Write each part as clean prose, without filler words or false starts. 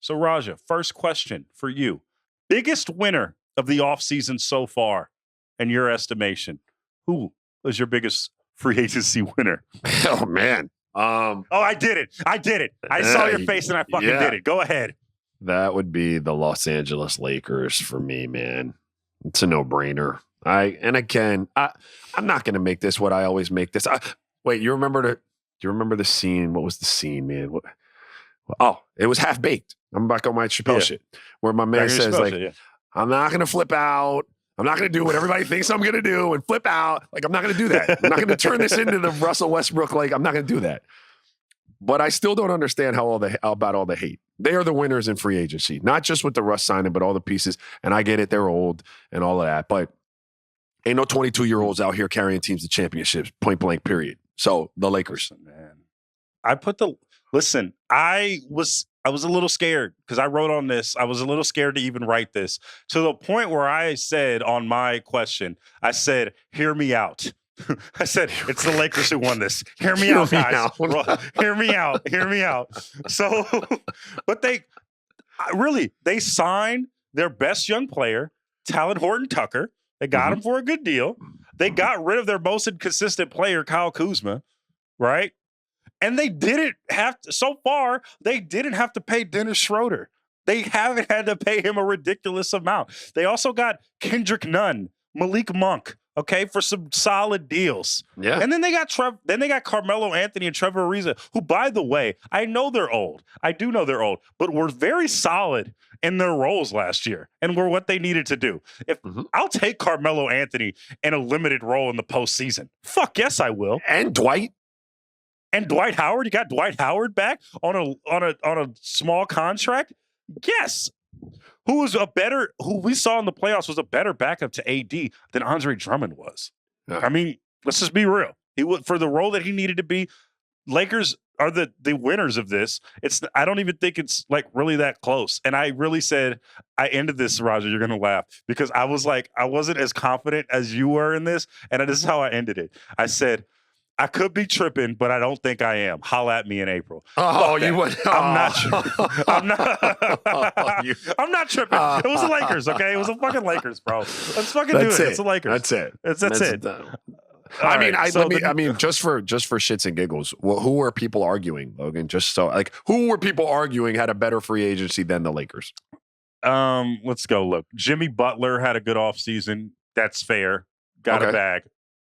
So, Raja, first question for you. Biggest winner of the offseason so far, in your estimation? Who was your biggest free agency winner? Oh, man. Oh, I did it. I saw your face and I fucking did it. Go ahead. That would be the Los Angeles Lakers for me, man. It's a no-brainer. I'm not going to make this what I always make this. Wait, do you remember the scene? What was the scene, man? It was Half-Baked. I'm back on my Chappelle shit, where my man says, I'm not going to flip out. I'm not going to do what everybody thinks I'm going to do and flip out. Like, I'm not going to do that. I'm not going to turn this into the Russell Westbrook. Like, I'm not going to do that. But I still don't understand about all the hate. They are the winners in free agency, not just with the Russ signing, but all the pieces. And I get it. They're old and all of that. But ain't no 22-year-olds out here carrying teams to championships, point blank, period. So the Lakers. Man, I was a little scared because I wrote on this. I was a little scared to even write this, to the point where I said on my question, I said, hear me out. I said, it's the Lakers who won this. Hear me out, guys. Hear me out. Hear me out. So, but they signed their best young player, Talon Horton-Tucker. They got him for a good deal. They got rid of their most inconsistent player, Kyle Kuzma, right? And they didn't have to pay Dennis Schroeder. They haven't had to pay him a ridiculous amount. They also got Kendrick Nunn, Malik Monk, okay, for some solid deals. Yeah. And then they got Carmelo Anthony and Trevor Ariza, who, by the way, I know they're old. I do know they're old, but were very solid in their roles last year and were what they needed to do. I'll take Carmelo Anthony in a limited role in the postseason. Fuck yes, I will. And Dwight Howard. You got Dwight Howard back on a small contract. Yes. Who we saw in the playoffs was a better backup to AD than Andre Drummond was. Yeah. I mean, let's just be real. He would, for the role that he needed to be. Lakers are the winners of this. I don't even think it's like really that close. And I really said, I ended this, Roger, you're going to laugh, because I was like, I wasn't as confident as you were in this. And this is how I ended it. I said, I could be tripping, but I don't think I am. Holla at me in April. Oh, you would. I'm not tripping. I'm not tripping. It was the Lakers, okay? It was the fucking Lakers, bro. Let's fucking do it. It's the Lakers. That's it. That's it. I mean, just for shits and giggles, who were people arguing, Logan? Who were people arguing had a better free agency than the Lakers? Let's go. Look, Jimmy Butler had a good offseason. That's fair. Got a bag.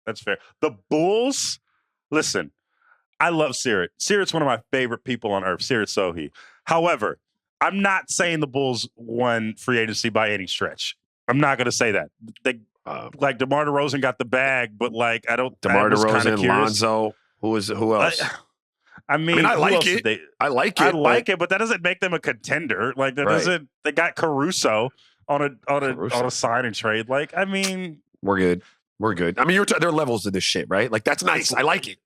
That's fair. The Bulls. Listen, I love Sirit. Sirit's one of my favorite people on earth, Sirit Sohi. However, I'm not saying the Bulls won free agency by any stretch. I'm not going to say that. Like DeMar DeRozan got the bag, but like I don't. DeMar DeRozan, Lonzo. Who else? I mean, I like it. I like it, but that doesn't make them a contender. Like that doesn't. They got Caruso on a sign and trade. Like, I mean, we're good. I mean, there are levels to this shit, right? Like, that's nice. I like it.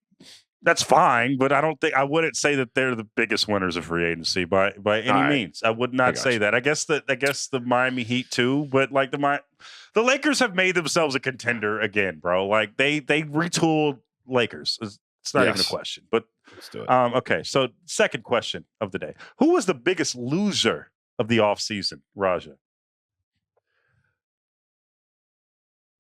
That's fine, but I wouldn't say that they're the biggest winners of free agency by any means. I would not say that. I guess the Miami Heat too, but like the Lakers have made themselves a contender again, bro. Like they retooled Lakers. It's not even a question. But let's do it. Okay, so second question of the day. Who was the biggest loser of the offseason, Raja?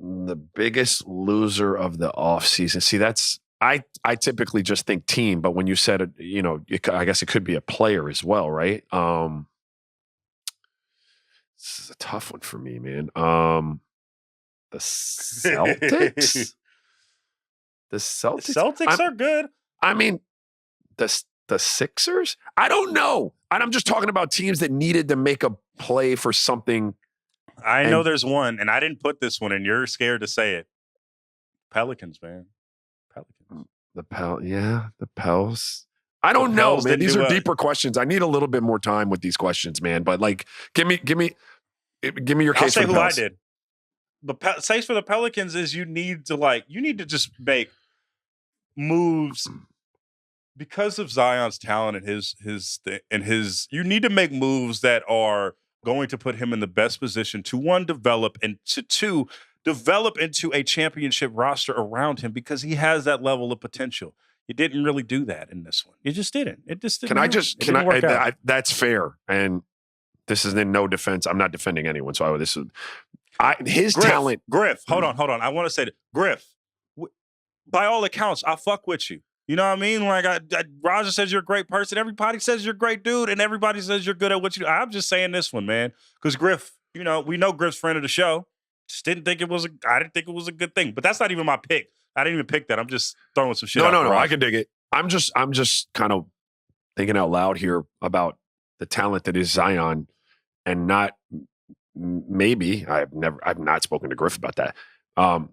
The biggest loser of the offseason. See, that's I typically just think team, but when you said it, I guess it could be a player as well, right? This is a tough one for me, man. The Celtics. The Celtics are good. I mean, the Sixers. I don't know, and I'm just talking about teams that needed to make a play for something. I know there's one, and I didn't put this one, and you're scared to say it. Pelicans, man. The Pels. I don't know, man. These are deeper questions. I need a little bit more time with these questions, man. But like, give me your case. I'll say for the who Pels. I did. The case for the Pelicans is you need to just make moves because of Zion's talent and his. You need to make moves that are going to put him in the best position to, one, develop, and to two, develop into a championship roster around him because he has that level of potential. You didn't really do that in this one. You just didn't. It just didn't. That's fair. And this is in no defense. I'm not defending anyone. So his Griff, talent. Griff, hold on. I want to say that. Griff, by all accounts, I fuck with you. You know what I mean? Like, Roger says you're a great person. Everybody says you're a great dude, and everybody says you're good at what you do. I'm just saying this one, man, because Griff, we know Griff's friend of the show. Just I didn't think it was a good thing. But that's not even my pick. I didn't even pick that. I'm just throwing some shit out. No. I can dig it. I'm just kind of thinking out loud here about the talent that is Zion, and not maybe I've not spoken to Griff about that.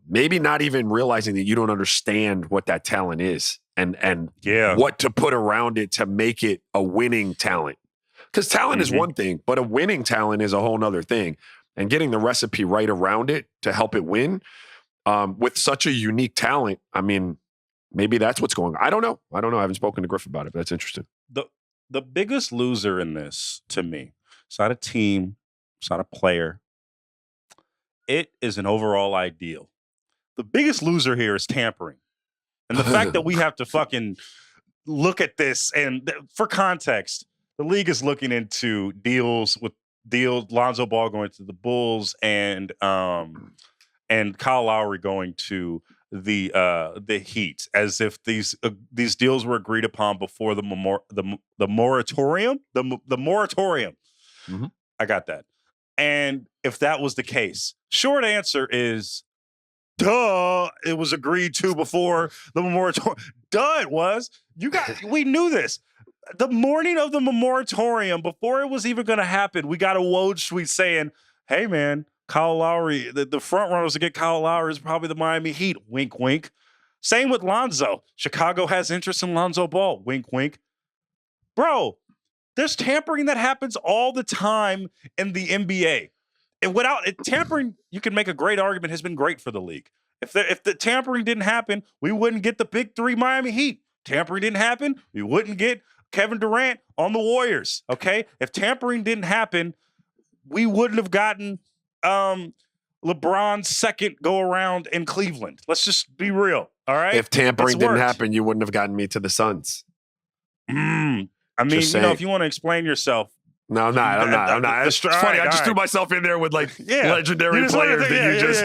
Maybe not even realizing that you don't understand what that talent is and what to put around it to make it a winning talent. Because talent is one thing, but a winning talent is a whole nother thing. And getting the recipe right around it to help it win with such a unique talent, I mean, maybe that's what's going on. I don't know. I haven't spoken to Griff about it, but that's interesting. The biggest loser in this, to me, it's not a team, it's not a player. It is an overall ideal. The biggest loser here is tampering. And the fact that we have to fucking look at this, and for context, the league is looking into deals, Lonzo Ball going to the Bulls, and Kyle Lowry going to the Heat, as if these deals were agreed upon before the moratorium. The moratorium. Mm-hmm. I got that. And if that was the case, short answer is, duh, it was agreed to before the moratorium. Duh, it was. We knew this. The morning of the moratorium, before it was even going to happen, we got a Woj tweet saying, hey, man, Kyle Lowry, the front runners to get Kyle Lowry is probably the Miami Heat. Wink, wink. Same with Lonzo. Chicago has interest in Lonzo Ball. Wink, wink. Bro, there's tampering that happens all the time in the NBA. And without it, tampering, you can make a great argument, has been great for the league. If the tampering didn't happen, we wouldn't get the big three Miami Heat. Tampering didn't happen, we wouldn't get Kevin Durant on the Warriors, okay? If tampering didn't happen, we wouldn't have gotten LeBron's second go-around in Cleveland. Let's just be real, all right? If tampering didn't happen, you wouldn't have gotten me to the Suns. I mean, if you want to explain yourself. No, I'm not. It's funny. I just threw myself in there with legendary players that you just.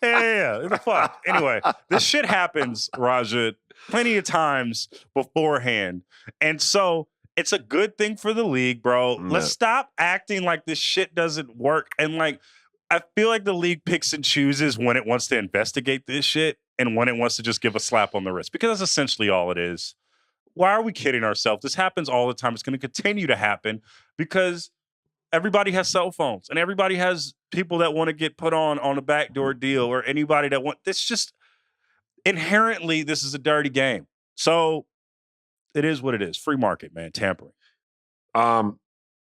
Yeah. The fuck. Anyway, this shit happens, Raja, plenty of times beforehand, and so it's a good thing for the league, bro. No. Let's stop acting like this shit doesn't work, and I feel like the league picks and chooses when it wants to investigate this shit and when it wants to just give a slap on the wrist, because that's essentially all it is. Why are we kidding ourselves? This happens all the time. It's going to continue to happen because everybody has cell phones and everybody has people that want to get put on a backdoor deal, or anybody that this just inherently, this is a dirty game. So it is what it is. Free market, man. Tampering. I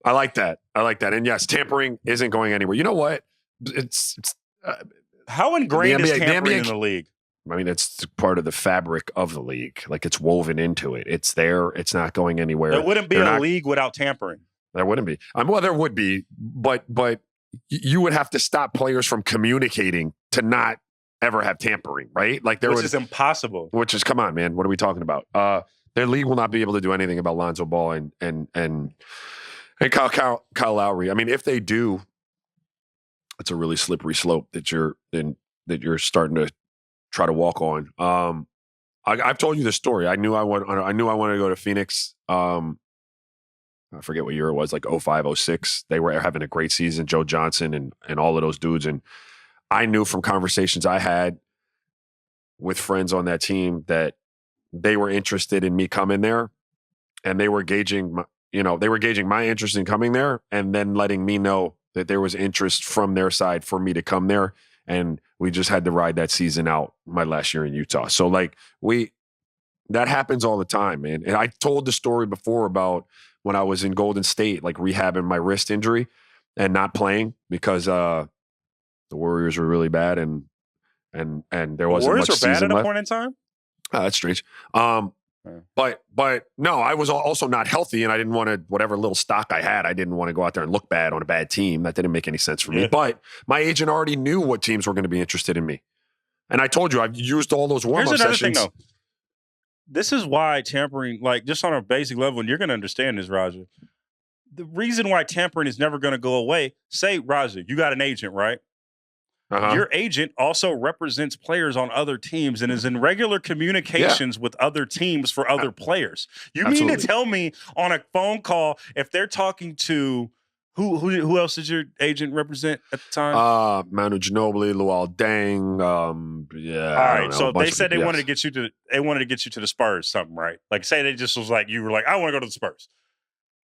like that. And yes, tampering isn't going anywhere. You know what? It's how ingrained is tampering in the league? I mean, it's part of the fabric of the league. Like, it's woven into it. It's there. It's not going anywhere. There wouldn't be a league without tampering. There wouldn't be. Well, there would be, but you would have to stop players from communicating to not ever have tampering, right? Like, which is impossible. Which is, come on, man. What are we talking about? Their league will not be able to do anything about Lonzo Ball and Kyle Lowry. I mean, if they do, it's a really slippery slope that you're starting to try to walk on. I've told you this story. I knew I wanted to go to Phoenix. I forget what year it was, like 05, 06. They were having a great season, Joe Johnson and all of those dudes. And I knew from conversations I had with friends on that team that they were interested in me coming there, and they were gauging my interest in coming there, and then letting me know that there was interest from their side for me to come there. And we just had to ride that season out my last year in Utah. So that happens all the time, man. And I told the story before about when I was in Golden State, like rehabbing my wrist injury and not playing because the Warriors were really bad and there wasn't much season left. Warriors were bad at a point in time? That's strange. But no, I was also not healthy, and I didn't want to, whatever little stock I had, I didn't want to go out there and look bad on a bad team. That didn't make any sense for me. But my agent already knew what teams were going to be interested in me. And I told you, I've used all those warm-up sessions. Here's another thing, though. This is why tampering, like, just on a basic level, and you're going to understand this, Roger. the reason why tampering is never going to go away. Say, Raja, you got an agent, right? Your agent also represents players on other teams and is in regular communications with other teams for other players. You mean to tell me on a phone call, if they're talking to who else did your agent represent at the time? Manu Ginobili, Luol Deng. Yeah. All right. So they said they wanted to get you to the Spurs, something, right? Like, say they just was like, you were like, I want to go to the Spurs.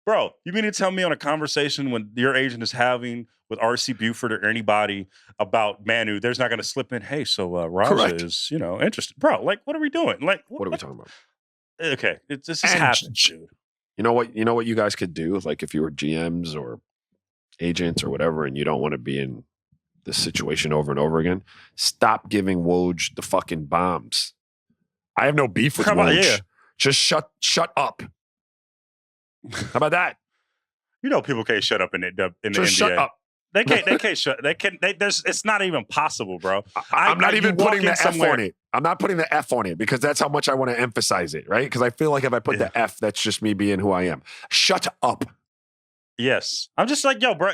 Bro, you mean to tell me on a conversation when your agent is having with R.C. Buford or anybody about Manu, there's not going to slip in, hey, so Raja is, interested. Bro, like, what are we doing? Like, what are we talking about? Okay, this just happens, dude. You know what you guys could do? Like, if you were GMs or agents or whatever, and you don't want to be in this situation over and over again, stop giving Woj the fucking bombs. I have no beef with Woj. Yeah. Just shut up. How about that? People can't shut up in the NBA. Shut up. They can't shut. It's not even possible, bro. I'm not even putting the F on it. I'm not putting the F on it because that's how much I want to emphasize it, right? Because I feel like if I put the F, that's just me being who I am. Shut up. Yes. I'm just like, yo, bro,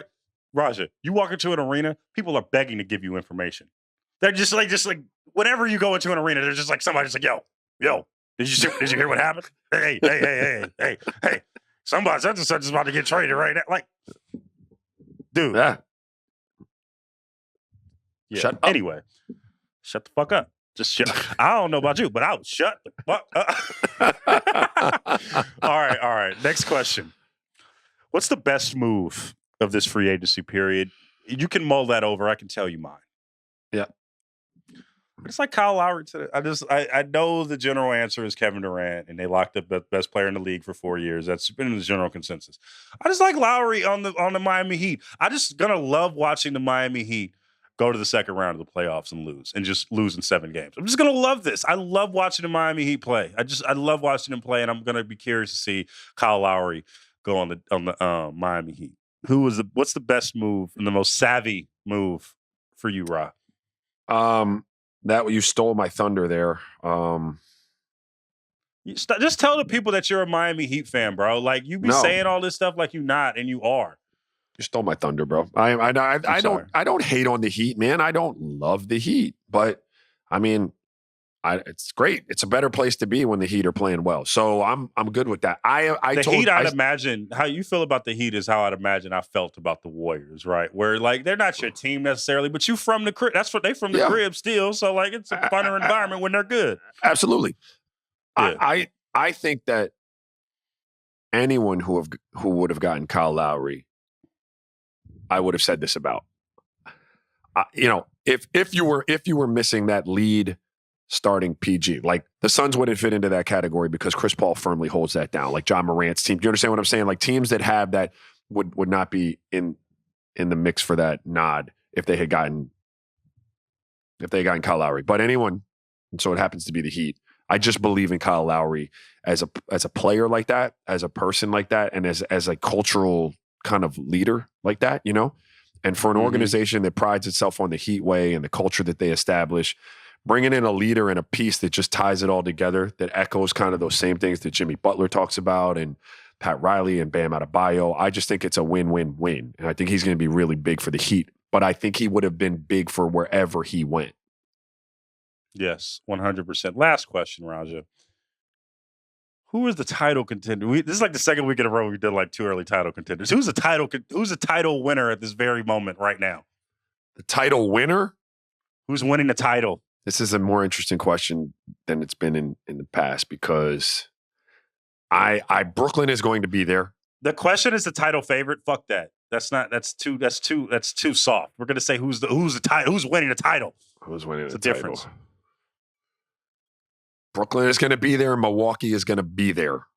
Raja, you walk into an arena, people are begging to give you information. They're just like whenever you go into an arena, they're just like somebody's like, yo, did you hear what happened? Hey. Somebody such and such is about to get traded right now. Like, dude. Yeah. Shut up. Anyway, shut the fuck up. Just shut. I don't know about you, but I'll shut the fuck up. All right. Next question. What's the best move of this free agency period? You can mull that over. I can tell you mine. Yeah. It's like Kyle Lowry today. I know the general answer is Kevin Durant, and they locked up the best player in the league for 4 years. That's been the general consensus. I just like Lowry on the Miami Heat. I just gonna love watching the Miami Heat go to the second round of the playoffs and just lose in 7 games. I'm just gonna love this. I love watching the Miami Heat play. I love watching them play, and I'm gonna be curious to see Kyle Lowry go on the Miami Heat. What's the best move and the most savvy move for you, Ra? That you stole my thunder there. Just tell the people that you're a Miami Heat fan, bro. Like, you be saying all this stuff like you're not, and you are. You stole my thunder, bro. I don't hate on the Heat, man. I don't love the Heat, but I mean, it's great. It's a better place to be when the Heat are playing well. So I'm good with that. I'd imagine how you feel about the Heat is how I'd imagine I felt about the Warriors, right? Where like they're not your team necessarily, but you from the crib. That's what they from the crib still. So like it's a funner environment when they're good. Absolutely. Yeah. I think that anyone who would have gotten Kyle Lowry, I would have said this about. If you were missing that lead starting PG, like the Suns wouldn't fit into that category because Chris Paul firmly holds that down. Like John Morant's team. Do you understand what I'm saying? Like teams that have that would not be in the mix for that nod if they had gotten Kyle Lowry. But anyone, and so it happens to be the Heat. I just believe in Kyle Lowry as a player like that, as a person like that, and as a cultural kind of leader like that, And for an organization that prides itself on the Heat way and the culture that they establish, bringing in a leader and a piece that just ties it all together, that echoes kind of those same things that Jimmy Butler talks about and Pat Riley and Bam Adebayo. I just think it's a win-win-win. And I think he's going to be really big for the Heat. But I think he would have been big for wherever he went. Yes, 100%. Last question, Raja. Who is the title contender? This is like the second week in a row we did like 2 early title contenders. Who's the title winner at this very moment right now? The title winner? Who's winning the title? This is a more interesting question than it's been in the past because Brooklyn is going to be there. The question is the title favorite. Fuck that. That's too soft. We're gonna say who's winning the title. Who's winning the title? Difference. Brooklyn is going to be there. Milwaukee is going to be there.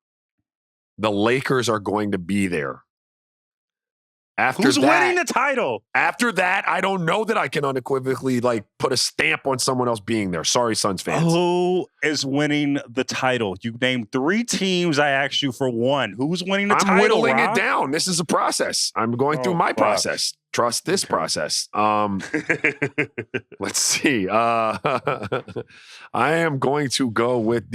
The Lakers are going to be there. Who's winning the title? After that, I don't know that I can unequivocally put a stamp on someone else being there. Sorry, Suns fans. Who is winning the title? You named 3 teams. I asked you for one. Who's winning the title? I'm whittling it down. This is a process. I'm going through my process. Trust this process. Let's see. I am going to go with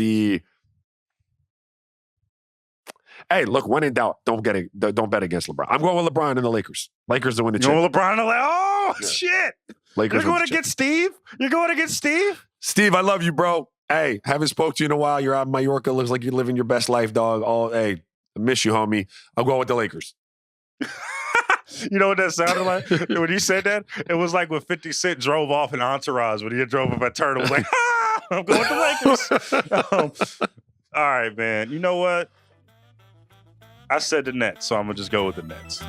Hey, look, when in doubt, don't bet against LeBron. I'm going with LeBron and the Lakers. Lakers to win the You know chip. LeBron? Oh, Yeah. shit. Lakers You're going with the against Steve? You're going against Steve? Steve, I love you, bro. Hey, haven't spoke to you in a while. You're out in Mallorca. Looks like you're living your best life, dog. Hey, I miss you, homie. I'm going with the Lakers. You know what that sounded like? When he said that, it was like when 50 Cent drove off in Entourage when he drove up at Turtle. Like, I'm going with the Lakers. All right, man. You know what? I said the Nets, so I'm going to just go with the Nets.